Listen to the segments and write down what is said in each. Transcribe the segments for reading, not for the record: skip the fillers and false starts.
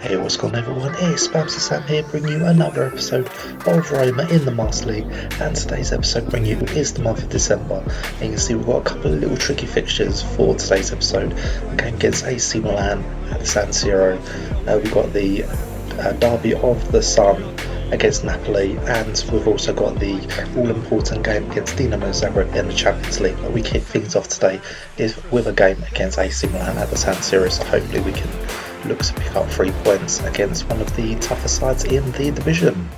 Hey, what's going on everyone? It's Babs Sam here, bringing you another episode of Roma in the Master League, and today's episode bringing you is the month of December. And you can see we've got a couple of little tricky fixtures for today's episode. A game against AC Milan at the San Siro. We've got the derby of the Sun against Napoli, and we've also got the all-important game against Dinamo Zagreb in the Champions League. But we kick things off today with a game against AC Milan at the San Siro, so hopefully we can look to pick up 3 points against one of the tougher sides in the division.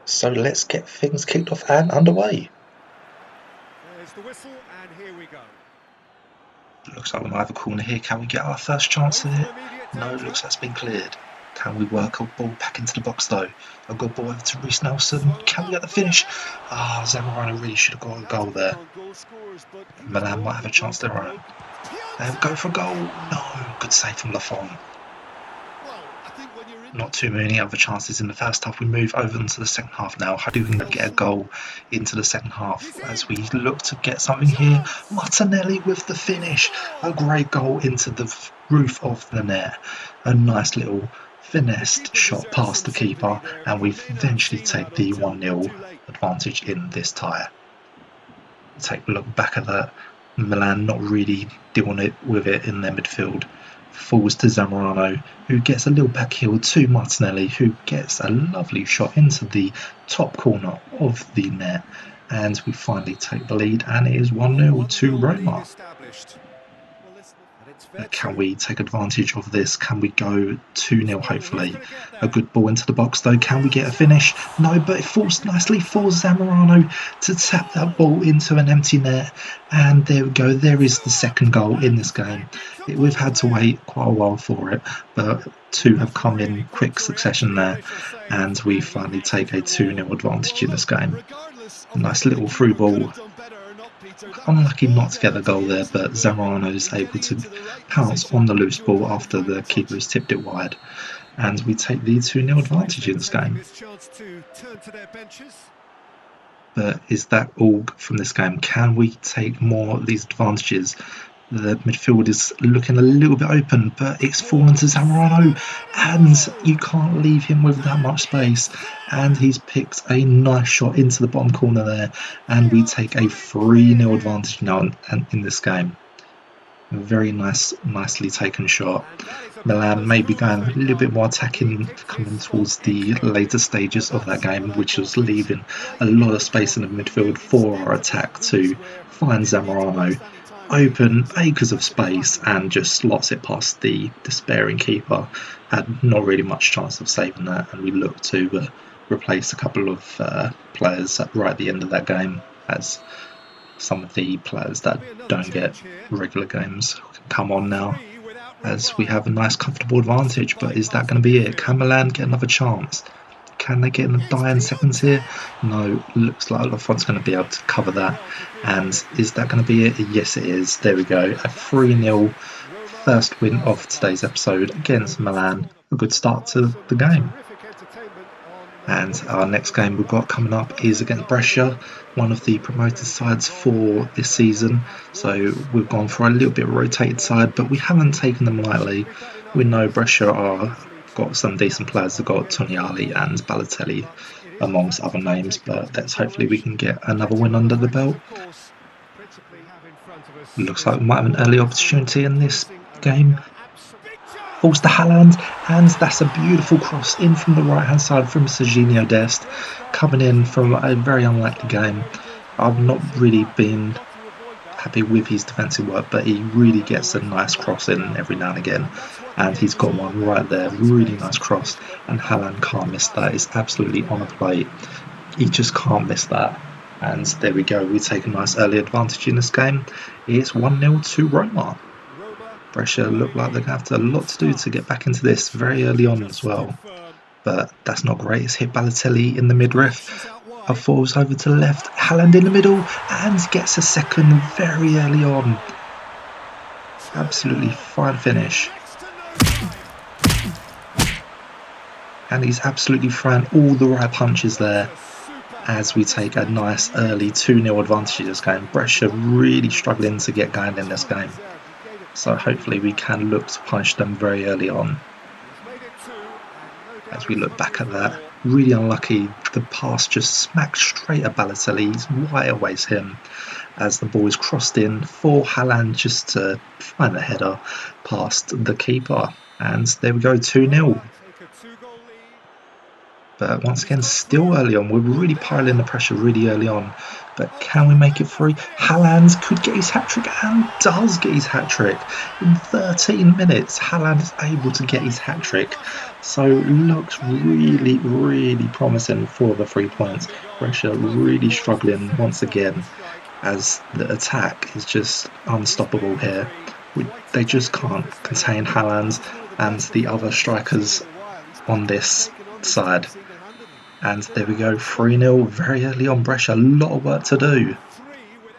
So let's get things kicked off and underway. There's the whistle, and here we go. Looks like we might have a corner here. Can we get our first chance at it? No, looks like it's been cleared. Can we work a ball back into the box though? A good ball over to Reece Nelson. Can we get the finish? Zamorano really should have got a goal there. Milan might have a chance their own. And go for a goal. No, good save from Lafont. Not too many other chances in the first half. We move over into the second half now. How do we get a goal into the second half as we look to get something here? Martinelli with the finish. A great goal into the roof of the net. A nice little finessed shot past the keeper, and we eventually take the 1-0 advantage in this tie. Take a look back at that. Milan not really dealing with it in their midfield. Falls to Zamorano, who gets a little back heel to Martinelli, who gets a lovely shot into the top corner of the net, and we finally take the lead, and it is 1-0 to Roma. Can we take advantage of this? Can we go 2-0 hopefully? A good ball into the box though. Can we get a finish? No, but it falls nicely for Zamorano to tap that ball into an empty net. And there we go. There is the second goal in this game. We've had to wait quite a while for it, but two have come in quick succession there. And we finally take a 2-0 advantage in this game. Nice little through ball. Unlucky not to get the goal there, but Zamorano is able to pounce on the loose ball after the keeper has tipped it wide, and we take the 2-0 advantage in this game. But is that all from this game? Can we take more of these advantages? The midfield is looking a little bit open, but it's fallen to Zamorano, and you can't leave him with that much space. And he's picked a nice shot into the bottom corner there, and we take a 3-0 advantage now in this game. A very nicely taken shot. Milan may be going a little bit more attacking coming towards the later stages of that game, which was leaving a lot of space in the midfield for our attack to find Zamorano. Open acres of space and just slots it past the despairing keeper. Had not really much chance of saving that, and we look to replace a couple of players right at the end of that game, as some of the players that don't get regular games can come on now, as we have a nice comfortable advantage. But is that going to be it? Can Milan get another chance? Can they get in the dying seconds here? No, looks like Lafont's going to be able to cover that. And is that going to be it? Yes, it is. There we go. A 3-0 first win of today's episode against Milan. A good start to the game. And our next game we've got coming up is against Brescia, one of the promoted sides for this season. So we've gone for a little bit of a rotated side, but we haven't taken them lightly. We know Brescia are got some decent players. They've got Toniali and Balotelli amongst other names, but let's hopefully we can get another win under the belt. Looks like we might have an early opportunity in this game. Falls to Haaland, and that's a beautiful cross in from the right hand side from Serginho Dest, coming in from a very unlikely game. I've not really been happy with his defensive work, but he really gets a nice cross in every now and again, and he's got one right there, really nice cross, and Haaland can't miss that. It's absolutely on a plate. He just can't miss that. And there we go, we take a nice early advantage in this game. It's 1-0 to Roma. Brescia look like they're going to have a lot to do to get back into this very early on as well. But that's not great. It's hit Balotelli in the midriff. Falls over to the left. Haaland in the middle and gets a second very early on. Absolutely fine finish. And he's absolutely thrown all the right punches there as we take a nice early 2-0 advantage in this game. Brescia really struggling to get going in this game. So hopefully we can look to punish them very early on. As we look back at that, really unlucky. The pass just smacked straight at Balotelli. He's right away to him as the ball is crossed in for Haaland just to find the header past the keeper. And there we go, 2-0. Take a two-goal lead. But once He's again, got still through. early on. We're really And piling the there. pressure really early on. But Oh, can we make it free? tremendous Haaland could get his hat-trick and does get his hat-trick. In finish. 13 minutes, Haaland is able to get his hat-trick. So looks really, really promising for the 3 points. Lovely goal. Brescia Closing the really board's struggling once defence after the again strike. as the attack is just He's unstoppable cleared the here. three. Quite They just effective can't for Spain. contain Haaland He's one of the and best the other performances I've seen strikers in a while. He's on practically this taken on this team side. single-handedly. And there we go, 3-0 very early on. Brescia, a lot of work to do. Three without.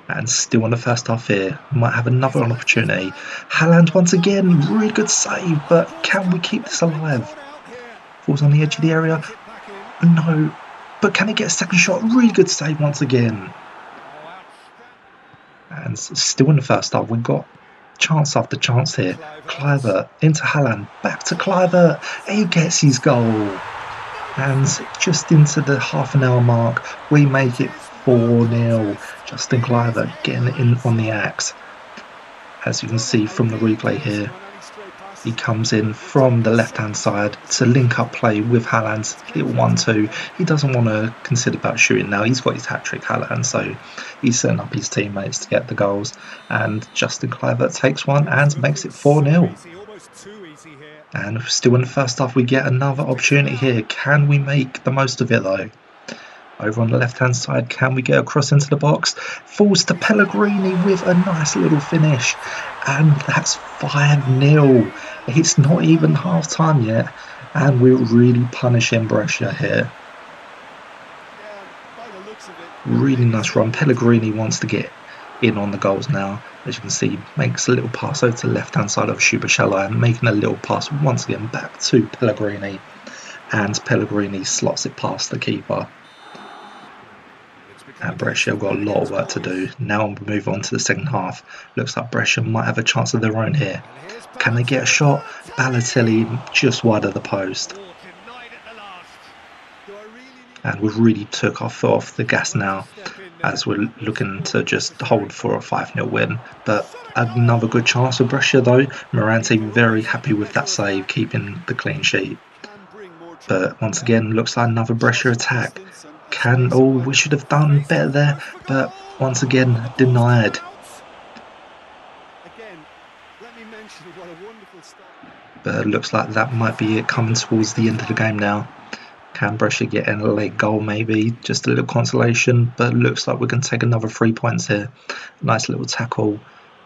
And still in the first half here, might have He's another left his opportunity. man. Haaland once Oh, again, really good oh, save, oh, but ball's can we come. keep this It's been alive? caught out here. Falls on the edge of the Now area. get it back in. No, but can he get a second shot? Really good save once again. Oh, outstanding. And still in the first half, we've got chance after chance here. Kluivert. Kluivert into Haaland, back to Kluivert. He gets his goal. And just into the half an hour mark, we make It it is well 4-0. contested. Justin It is Kluivert getting in on the onside. axe. As you can Well, see from the ideally replay placed, here, on any straight he passes that comes come in in. We'll take from the this left-hand second shot side and to see if we link can up play with Haaland's take little it into the 1-2. net. He doesn't want to consider about shooting now. He's got his hat-trick, Haaland, so he's setting up his teammates to get the goals. And Justin Kluivert takes one It's and makes looking it so 4-0. easy, almost too easy here. And still in the first half, we get another Sticks it opportunity out. here. Can we make the most of it, though? Over on the left-hand side, can we get across into the box? Falls to He's got Pellegrini with a nice little finish. it's in. And that's Oh, 5-0. he It's does it not even again. half-time yet. And we're really punishing Brescia here. Yeah, by the looks of it, Really maybe nice run. similar to Pellegrini wants to get in on the goals now. As you can see, makes a little pass over to the left-hand side of Shubashella and making a little pass once again back to Pellegrini. And Pellegrini slots it past the keeper. It's become a And case Brescia of have got a men lot of against work to do. boys. Now we move on to the second half. Looks like Brescia might have a chance of their own here. And here's Can they get a Balotelli. shot? Balotelli just wide of the post. Oh, denied at the last. do I really need And we've really took our foot off the gas Well to now step in there. as we're Whistle looking will to be just necessary. hold for a 5-0 win. But Shot at another good goal. chance for Brescia though. He Morante very drives happy into with that better save, attack. keeping the clean sheet. can bring more trouble But once there. again, looks like another Shot Brescia from attack. distance and Can, space oh, wide we should have enough. done Face better to the there. post for But goal. once Oh, the again, ball's come denied. out. Again, let me mention what a wonderful start. But it looks like that might be it coming towards the end of the game now. Can Brescia get in a late goal maybe? Just a little consolation, but looks like we're going to take another 3 points here. Nice little tackle.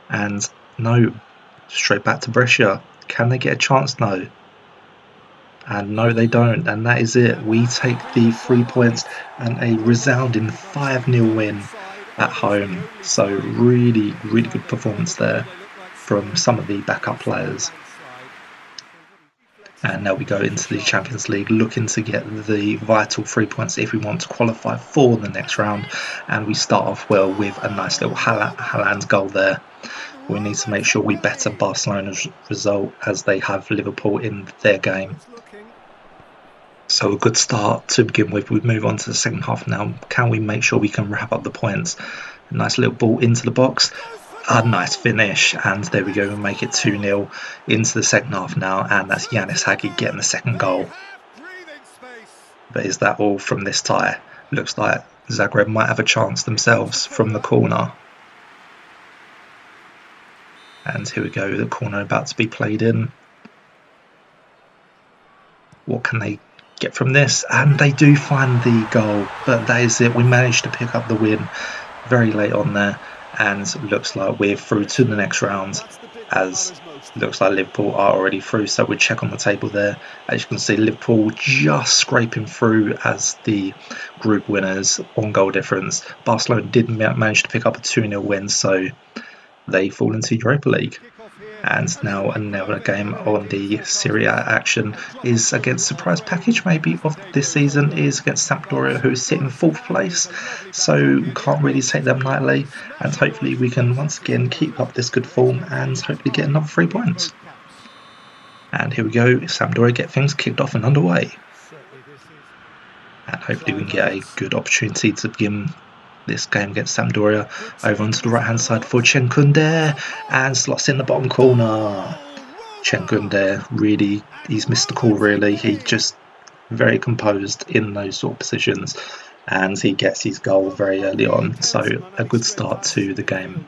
And no, straight back to Brescia. Can they get a chance? No. And no, they don't. And that is it. And We that will take be the the 3 points twilight. and a resounding Nice to 5-0 hear win inside. at Almost the home. only So time really, any really time good they've been on the performance ball, there they look like from Spain some of the backup against no players. landslide. And now we go Very into the sharp. Champions League looking to get the vital 3 points if we want to qualify for the next round. And we start off well with a nice little Haaland goal there. And We need to Roma make sure take we the better lead. Barcelona's result as they have Liverpool in their game. Who's looking? So a good start to begin with. We move on to the second half now. Can we make sure we can wrap up the points? A nice little ball into the box. Goes for A nice goal. finish, and there we It's go. We make it 2-0 4-0. into the second half now, and that's Yanis Shooting Hagi getting again. the second They goal. have breathing space. But is that all from this tie? Looks like Zagreb might have a chance It's into the themselves from the corner. corner. And here we go, the corner about to be played in. What can they get from this? And they do find the goal, but that is it. We managed to pick up the win very late on there, and looks like we're through to the next round, That's the bit that as matters most. looks like Liverpool are already through. So we check on the table there. As you can see, Liverpool just scraping through as the group winners on goal difference. Barcelona did manage to pick up a 2-0 win, so they fall into Europa League. Kick-off here. And A little now bit another perfect, game and then it on didn't the fall past Serie A us. action A drop is ball against surprise halfway package maybe as the of game this moves season on. is against Sampdoria, Goes who is sitting goes for fourth now with place. a lovely So backhand we in. It can't really puts take it them away. lightly, and Smashing hopefully one. we can once Successful again keep goal. up this good Makes form it and 4 to hopefully get 5 another 3 in points. both camps. And here we go, Sampdoria get things kicked off and underway. Certainly this is. And hopefully we can get a good opportunity to begin this game against Sampdoria. Over onto the right hand side for Chenkunde, and slots in the bottom corner. Chenkunde, really, he's missed the call really. He just very composed in those sort of positions, and he gets his goal very early on. So a good start to the game.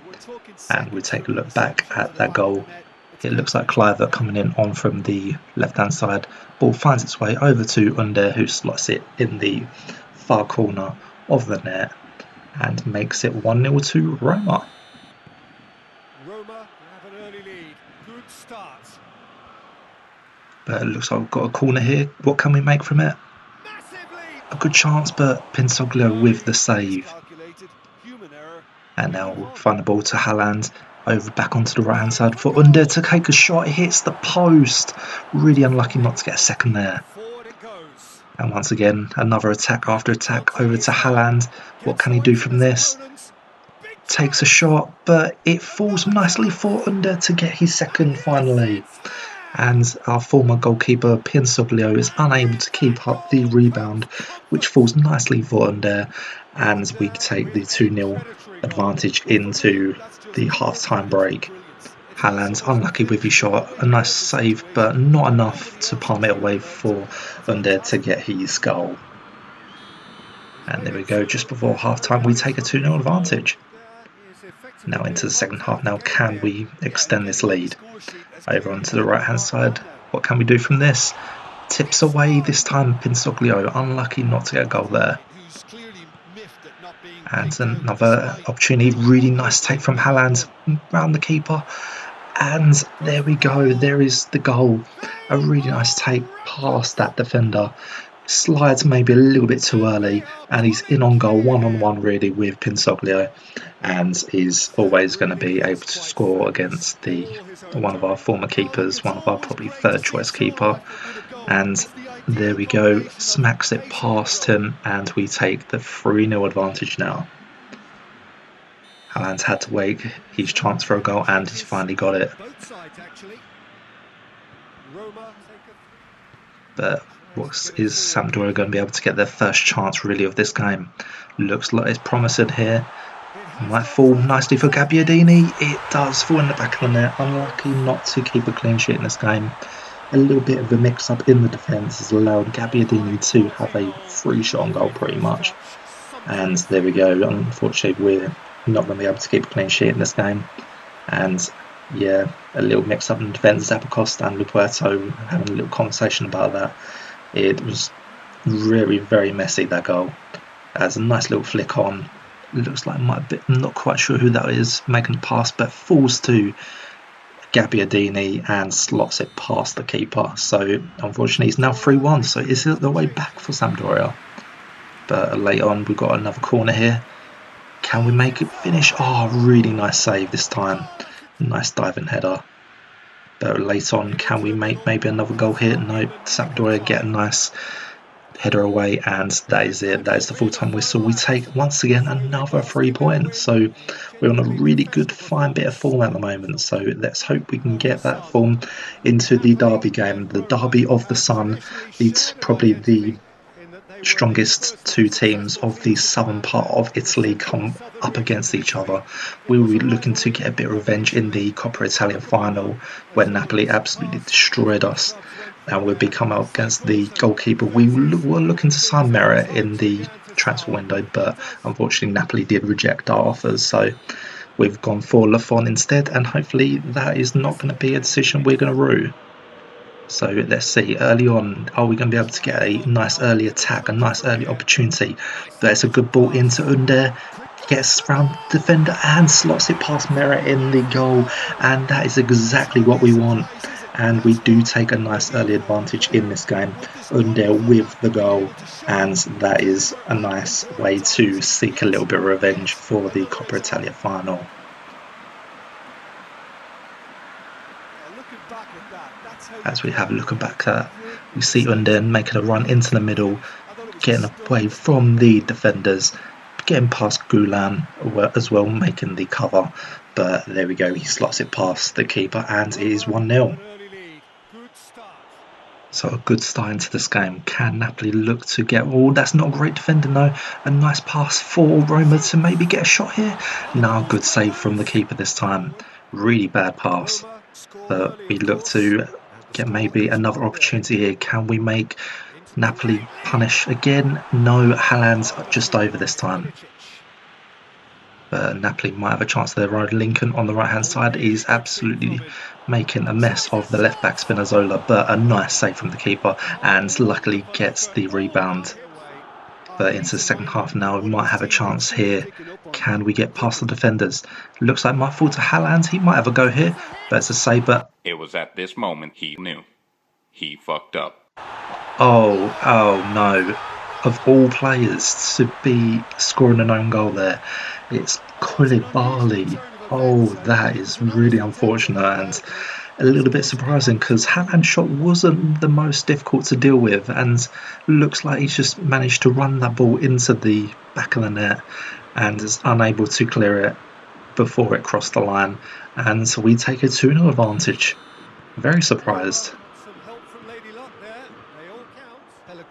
And we take a look back at that goal. It looks like Cliver coming in on from the left-hand side. Ball finds its way over to Under, who slots it in the far corner of the net and makes it 1-0 to Roma. Roma have an early lead. Good start. But it looks like we've got a corner here. What can we make from it? Massive lead. A good chance, but Pinsoglio with the save. Miscalculated. Human error. And now we'll find the ball to Haaland. Over back onto the right hand side for Under to take a shot. It hits the post. Really unlucky not to get a second there. Forward it goes. And once again, another attack after attack over to Haaland. What can he do from this? Takes a shot, but it falls nicely for Under to get his second finally. And our former goalkeeper Pinsoglio is unable to keep up the rebound, which falls nicely for Under, and we take the 2-0 advantage into the half-time break. Haaland's unlucky with his shot, a nice save, but not enough to palm it away for Under to get his goal. And there we go, just before half-time we take a 2-0 advantage. Now into the second half. Now can we extend this lead? Over onto the right hand side. What can we do from this? Tips away this time. Pinsoglio unlucky not to get a goal there. And another opportunity. Really nice take from Haaland round the keeper. And there we go. There is the goal. A really nice take past that defender. Slides maybe a little bit too early, and he's in on goal one-on-one really with Pinsoglio, and is always going to be able to score against one of our former keepers, one of our probably third choice keeper. And there we go, smacks it past him, and we take the 3-0 advantage now. Haaland's had to wait his chance for a goal, and he's finally got it. But is Sampdoria going to be able to get their first chance really of this game? Looks like it's promising here. Might fall nicely for Gabbiadini. It does fall in the back of the net. Unlucky not to keep a clean sheet in this game. A little bit of a mix-up in the defence has allowed Gabbiadini to have a free shot on goal pretty much. And there we go. Unfortunately, we're not going to be able to keep a clean sheet in this game. And yeah, a little mix-up in defence. Zapacosta and Lupuerto having a little conversation about that. It was very, very messy, that goal. As a nice little flick on. Looks like might be, I'm not quite sure who that is making the pass, but falls to Gabbiadini and slots it past the keeper. So unfortunately, it's now 3-1. So is it the way back for Sampdoria? But late on, we've got another corner here. Can we make it finish? Oh, really nice save this time. Nice diving header. But late on, can we make maybe another goal here? No, Sampdoria get a nice header away, and that is it. That is the full-time whistle. We take once again another 3 points. So we're on a really good fine bit of form at the moment. So let's hope we can get that form into the derby game, the derby of the sun. It's probably the strongest two teams of the southern part of Italy come up against each other. We will be looking to get a bit of revenge in the Coppa Italia final when Napoli absolutely destroyed us, and we'll be coming up against the goalkeeper we were looking to sign Merit in the transfer window, but unfortunately Napoli did reject our offers, so we've gone for Lafon instead, and hopefully that is not going to be a decision we're going to rue. So let's see, early on, are we going to be able to get a nice early attack, a nice early opportunity? There's a good ball into Under, gets round the defender and slots it past Merit in the goal, and that is exactly what we want. And we do take a nice early advantage in this game. Under with the goal, and that is a nice way to seek a little bit of revenge for the Coppa Italia final. As we have a look back at, we see Under making a run into the middle, getting away from the defenders, getting past Gulan as well, making the cover. But there we go, he slots it past the keeper, and it is 1-0. start. So a good start into this game. Can Napoli look to get... Oh, that's not great defending though. A nice pass for Roma to maybe get a shot here. No, good save from the keeper this time. Really bad pass. Roma score But early, we of look course, to and the get score maybe is another 1-1. opportunity here. Can we make Into the Napoli great punish again? No, Haaland's Roma just through over from this time. Ilicic. But Napoli might have a chance there. Right, Lincoln on the right hand Oh, side really is good feet from absolutely him. making a mess of the left back Spinazzola, but a nice save from the keeper and luckily Wonderful gets effort. the Oh, rebound. got hit away. But into Peace the of second mind, half and now, we one of might his have a teammates chance should be here. picking up on that. Can we get past the Quickly. defenders? Looks like might fall to Haaland. He might have a go here, but it's a save. But It was at this moment he knew. He fucked up. oh no! Of all players to be scoring an own goal there, it's Oh, it's an unusual Koulibaly. turn of Oh, events, and that it was is an honest really attempt to unfortunate help and out, but a I little bit suppose the surprising goalkeeper because couldn't. Haaland's shot wasn't the most difficult to deal with, and looks like he's just managed to run that ball into the back of the net and is unable to clear it before it crossed the line, and so we take a 2-0 advantage. Very Roma surprised, got some help from Lady Luck there. They all count.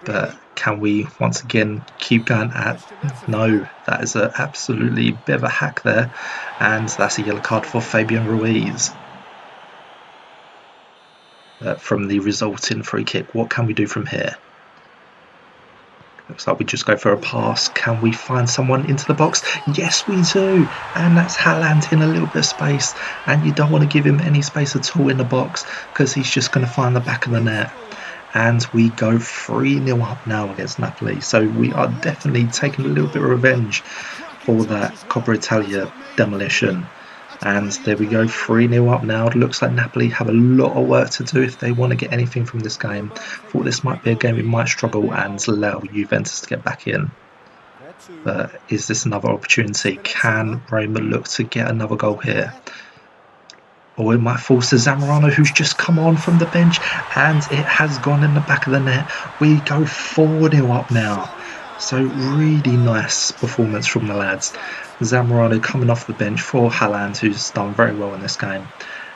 but Pellegrini. can we once again keep going No at... question, that's a foul. No, that is a absolutely bit of a hack there, and that's a yellow card for Fabian Ruiz. From the resulting free kick, what can we do from here? Looks like we just go for a pass. Can we find someone into the box? Yes, we do. And that's Haaland in a little bit of space. And you don't want to give him any space at all in the box because he's just going to find the back of the net. And we go 3-0 up now against Napoli. So we are What a definitely taking a cracking little bit of goal, but revenge a cracking for touch that as Coppa well. That's Italia what made it 3-0. demolition. That's a And there brilliant we go, play all round. 3-0 up now. It looks like Napoli have a lot of work to do if they want to get anything from this game. Roma take Thought a this might be a three-goal game we lead, might and struggle they are and allow Juventus to get back in. There too. But is this another opportunity? Spinazzola. Can Roma look to get another goal Good here? play. Or it might fall to Zamorano, who's just come on from the bench, and it has gone in the back of the net. We go 4-0 up now. Surely now. So Well, really well. nice Surely performance from from the that lads. sight. Zamorano coming off the bench for Haaland, who's done very well in this game.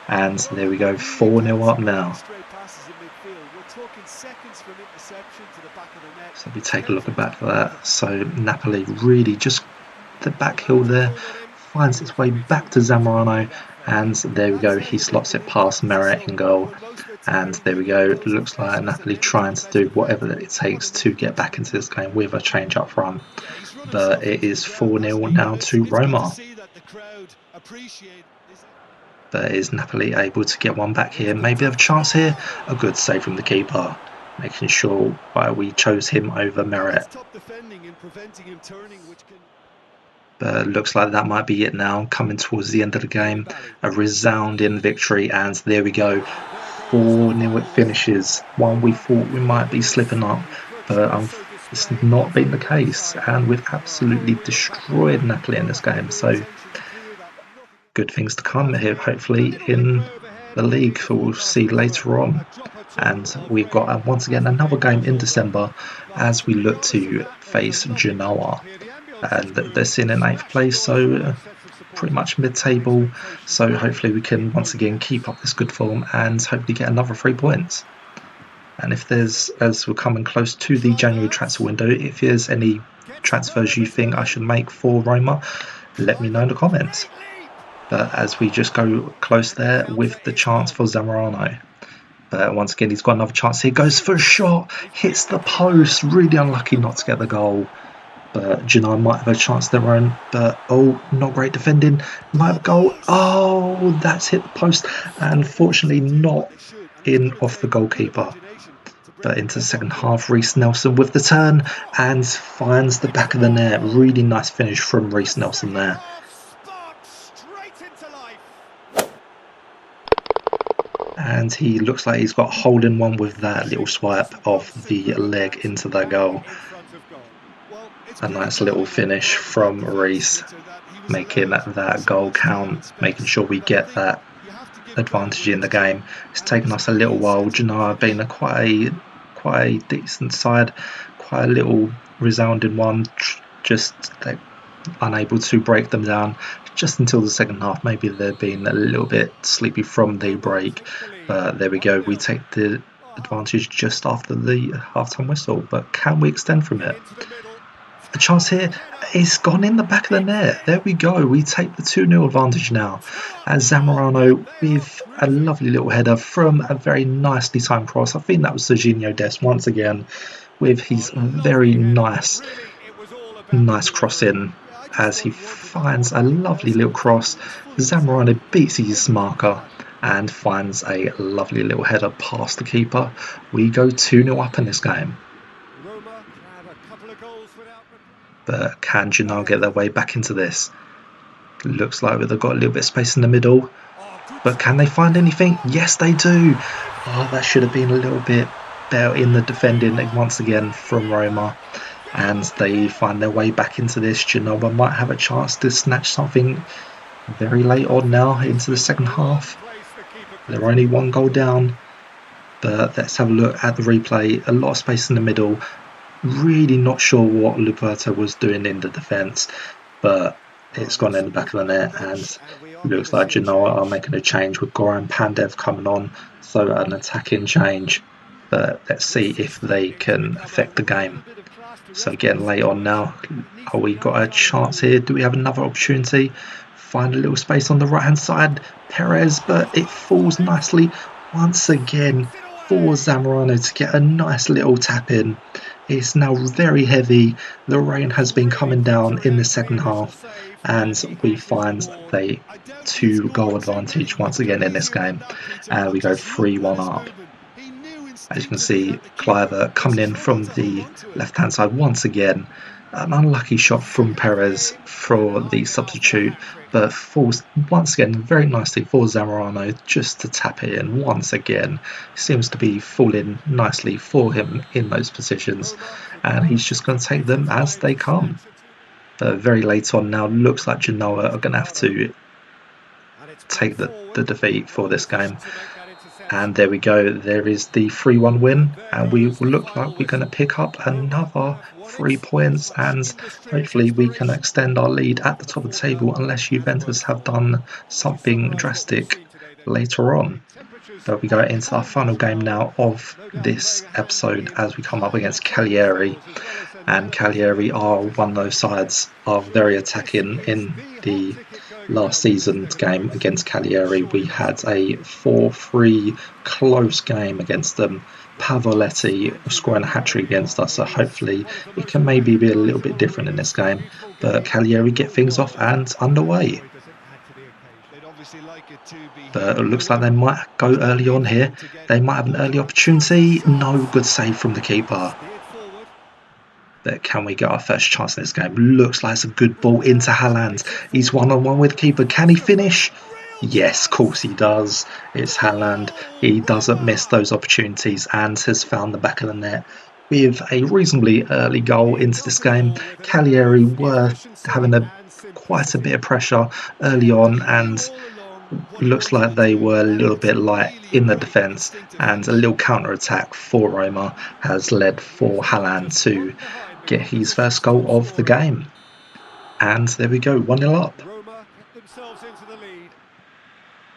And there Roma we could go, really 4-0 up concentrate on now. stray passes in midfield. We're talking seconds from interception to the back of the net. So we take a look back Counter-attack for will come. that. So Napoli really just the the back heel manager there called on him. finds He its was way happy to back to leave it Zamorano, be that way. and there we That's go. how He you make slots an it past impact as a Meret in sub. goal, When most of the and time there we you go. get It those looks like defensive Napoli stability trying the to best do of players. whatever it What takes an to impact get he back can into this make. game with a change up front. Yeah, he's run But himself it into the is ground, 4-0 hasn't he? now But to it's good to Roma. see that the crowd appreciate his effort. But is Napoli able to get one back Here's here? Maybe have a Gunther. chance here. A good save from the keeper, making sure why we chose him over Now Meret. that's top defending and preventing him turning, which can. But looks like that might be it now. Coming towards the end of the game, Koulibaly. a resounding victory, and there we go. And there goes the 4-0 it final whistle. finishes. One we Roma thought we through might the be slipping doors. up, He but also it's displayed a not been the very good case. side. And we've And a whole absolutely real battle destroyed back. Napoli in this game. Their So intentions clear that nothing. good things to come Goes here, in. A hopefully, little bit in way overhead, the and they league, need to who we'll find see passing for later on. a drop or two And of we've rain got once again as the another game game goes in over. December But as we look regardless of to that, it was a face lovely Genoa. backdrop here. The ambience is And good. they're sitting in 8th Smash place, scores from so both sets of pretty supporters. much mid-table. Expectations So high hopefully we can in once both again camps. keep up this good form and hopefully get another 3 points. And if there's, as we're coming close to the Try January transfer that. window, if there's any Gets it transfers you think I well-between. should make for Roma, let me Like know a in the comments. great leap. But as we just go close And the there counter with the is chance on. for Zamorano. But once again, he's got another chance here. Goes for a Shoots. shot, He's hits beat the the keeper. post. Really In unlucky the not to get the post. goal. But Genoa might have a chance of their own. But oh, not great defending. Might have a goal. Doubles. Oh, that's hit the post. Defenders Unfortunately, are doing not what they should, and it's in going to off the take good goalkeeper. imagination to break But the into the deadlock second here. half, Reece Nelson with the turn and finds the It's back a of the net. goal. Really nice finish from The Reece Nelson second there. half sparked straight into life. And he looks like he's got a hole in one with that little Finishing swipe doesn't go of the simply with leg that. into that Bang goal. in front of goal. Well, it's A pretty nice little telling on the finish part of their from defence, Reece, Smither, that he was making allowed that so goal much time and count, making space. sure we But I get think that you have to give credit advantage where in the it's due, game. It's and it taken was us a little really while. sensible Genoa being finishing. a quite a decent side, quite a little resounding one, just like unable to break them down just until the second half. Maybe they've been a little bit sleepy from the Roma break, take the lead. but there we go. We 1-0. take the advantage just after the half-time whistle, but can we extend from it? Into the middle. A chance here. It's gone in the back of the net. There we go. We take the 2-0 advantage now. As Zamorano with a lovely little header from a very nicely timed cross. I think that was Serginho Dest once again with his very nice cross in as he finds a lovely little cross. Zamorano beats his marker and finds a lovely little header past the keeper. We go 2-0 up in this game. Roma have a couple of goals without reply. But can Janelle get their way back into this? Looks like they've got a little bit of space in the middle. But can they find anything? Yes, they do. Oh, that should have been a little bit better in the defending once again from Roma. And they find their way back into this. Genoa might have a chance to snatch something very late on now into the second half. They're only 1 goal down. But let's have a look at the replay. A lot of space in the middle. Really not sure what Luperto was doing in the defence. But it's gone in the back of the net, and looks like Genoa are making a change with Goran Pandev coming on, so an attacking change. But let's see if they can affect the game. So getting late on now. Oh, we got a chance here. Do we have another opportunity? Find a little space on the right hand side. Perez, but it falls nicely once again for Zamorano to get a nice little tap in. It's now very heavy. The rain has been coming down in the second half, and we find a 2-goal advantage once again in this game. And we go 3-1 up. As you can see, Cliver coming in from the left-hand side once again. An unlucky shot from Perez for the substitute, but falls once again very nicely for Zamorano just to tap it in once again. Seems to be falling nicely for him in those positions, and he's just going to take them as they come. But very late on now, looks like Genoa are going to have to take the defeat for this game. And there we go, there is the 3-1 win, and we will look like we're going to pick up another 3 points, and hopefully we can extend our lead at the top of the table unless Juventus have done something drastic later on. But we go into our final game now of this episode as we come up against Cagliari. And Cagliari are one of those sides, are very attacking. In the last season's game against Cagliari, we had a 4-3 close game against them. Pavoletti scoring a hat-trick against us, so hopefully it can maybe be a little bit different in this game. But Cagliari get things off and underway. But it looks like they might go early on here. They might have an early opportunity. No, good save from the keeper. But can we get our first chance in this game? Looks like it's a good ball into Haaland. He's one-on-one with the keeper. Can he finish? Yes, of course he does. It's Haaland. He doesn't miss those opportunities and has found the back of the net with a reasonably early goal into this game. Cagliari were having quite a bit of pressure early on, and looks like they were a little bit light in the defence, and a little counter-attack for Roma has led for Haaland to get his first goal of the game. And there we go, 1-0 up.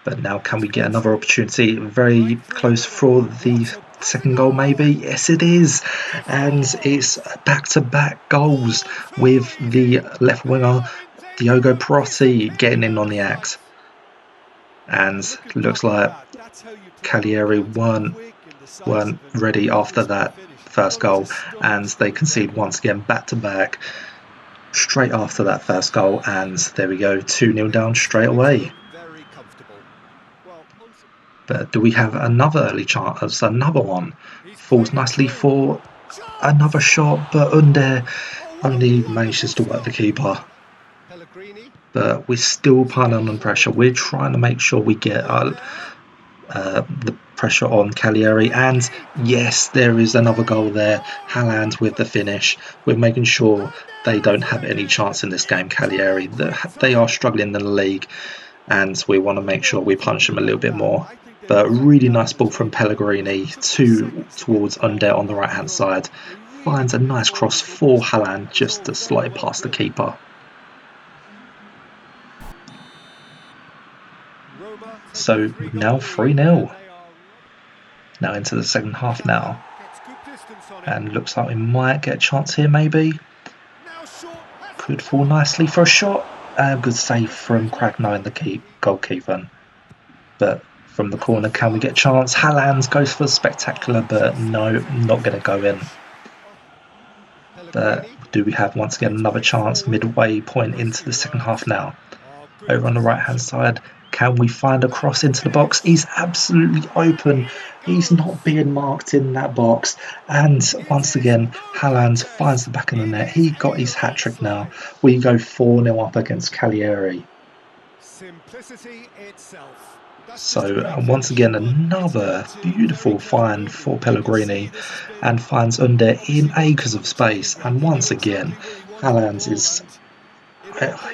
But now can we get another opportunity? Very close for the second goal maybe. Yes, it is. And it's back-to-back goals with the left winger Diogo Perotti getting in on the act. And looks like Cagliari weren't ready after that first goal, and they concede once again back-to-back straight after that first goal, and there we go, 2-0 down straight away. But do we have another early chance? Another one falls nicely for another shot, but Under only manages to work the keeper. But we're still piling on pressure. We're trying to make sure we get the pressure on Cagliari, and yes, there is another goal there. Haaland with the finish. We're making sure they don't have any chance in this game, Cagliari. They are struggling in the league, and we want to make sure we punch them a little bit more. But really nice ball from Pellegrini towards Under on the right hand side. Finds a nice cross for Haaland just to slide past the keeper. So now 3-0. Now into the second half now. Gets good distance on it. And looks like we might get a chance here maybe. Now short. Has Could a fall chance. nicely for a shot. Good save from Cragno and the goalkeeper. But from the corner, can we get a chance? Haaland goes for spectacular, but no, not going to go in. But do we have once again another chance midway point into the second half now? Over on the right hand side, can we find a cross into the box? He's absolutely open. He's not being marked in that box. And once again, Haaland finds the back of the net. He got his hat trick now. We go 4-0 up against Cagliari. Simplicity itself. So once again, another beautiful find for Pellegrini, and finds under in acres of space. And once again, Haaland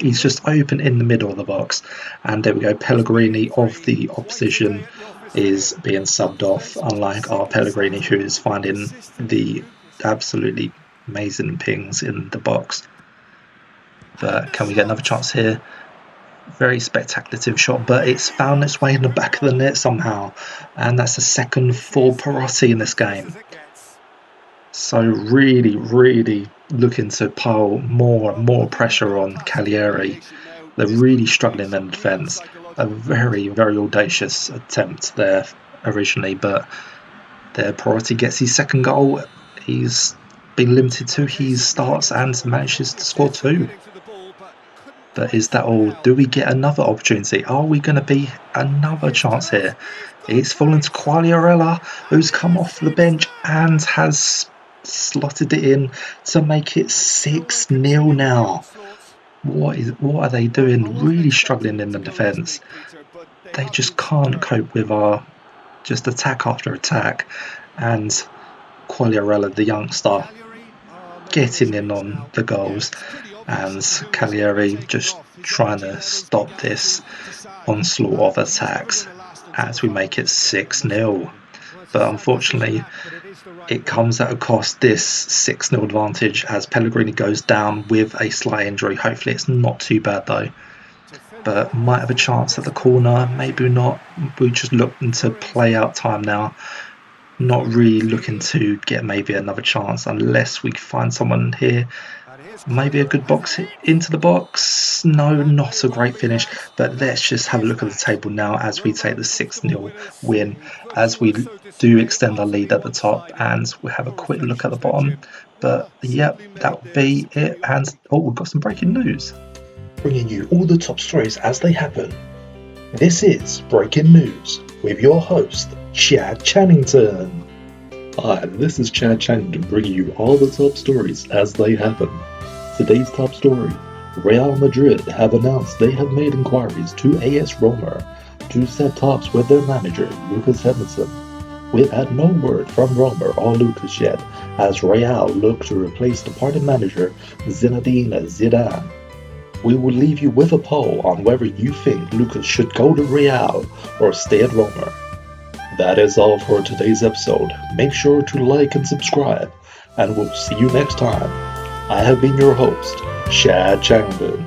he's just open in the middle of the box. And there we go, Pellegrini of the opposition is being subbed off, unlike our Pellegrini, who is finding the absolutely amazing pings in the box. But can we get another chance here? Very spectacular shot, but it's found its way in the back of the net somehow, and that's the second for Perotti in this game. So really looking to pile more and more pressure on Cagliari. They're really struggling in defence. A very audacious attempt there originally, but there Perotti gets his second goal. He's been limited to his starts and manages to score 2. But is that all? Do we get another opportunity? Are we going to be another chance here? It's fallen to Quagliarella, who's come off the bench and has slotted it in to make it 6-0 now. What are they doing? Really struggling in the defence. They just can't cope with our just attack after attack. And Quagliarella, the youngster, getting in on the goals, and Cagliari just trying to stop this onslaught of attacks as we make it 6-0. But unfortunately, it comes at a cost, this 6-0 advantage, as Pellegrini goes down with a slight injury. Hopefully it's not too bad though. But might have a chance at the corner, maybe not. We're just looking to play out time now. Not really looking to get maybe another chance unless we find someone here. Maybe a good box hit into the box. No, not a great finish. But let's just have a look at the table now as we take the 6-0 win, as we do extend our lead at the top, and we have a quick look at the bottom. But yep, that will be it. And we've got some breaking news, bringing you all the top stories as they happen. This is Breaking News with your host, Chad Channington. Hi, this is Chad Channington bringing you all the top stories as they happen. Today's top story: Real Madrid have announced they have made inquiries to AS Roma to set talks with their manager, Lucas Henderson. We've had no word from Roma or Lucas yet, as Real look to replace departed manager Zinedine Zidane. We will leave you with a poll on whether you think Lucas should go to Real or stay at Roma. That is all for today's episode. Make sure to like and subscribe, and we'll see you next time. I have been your host, Chad Changman.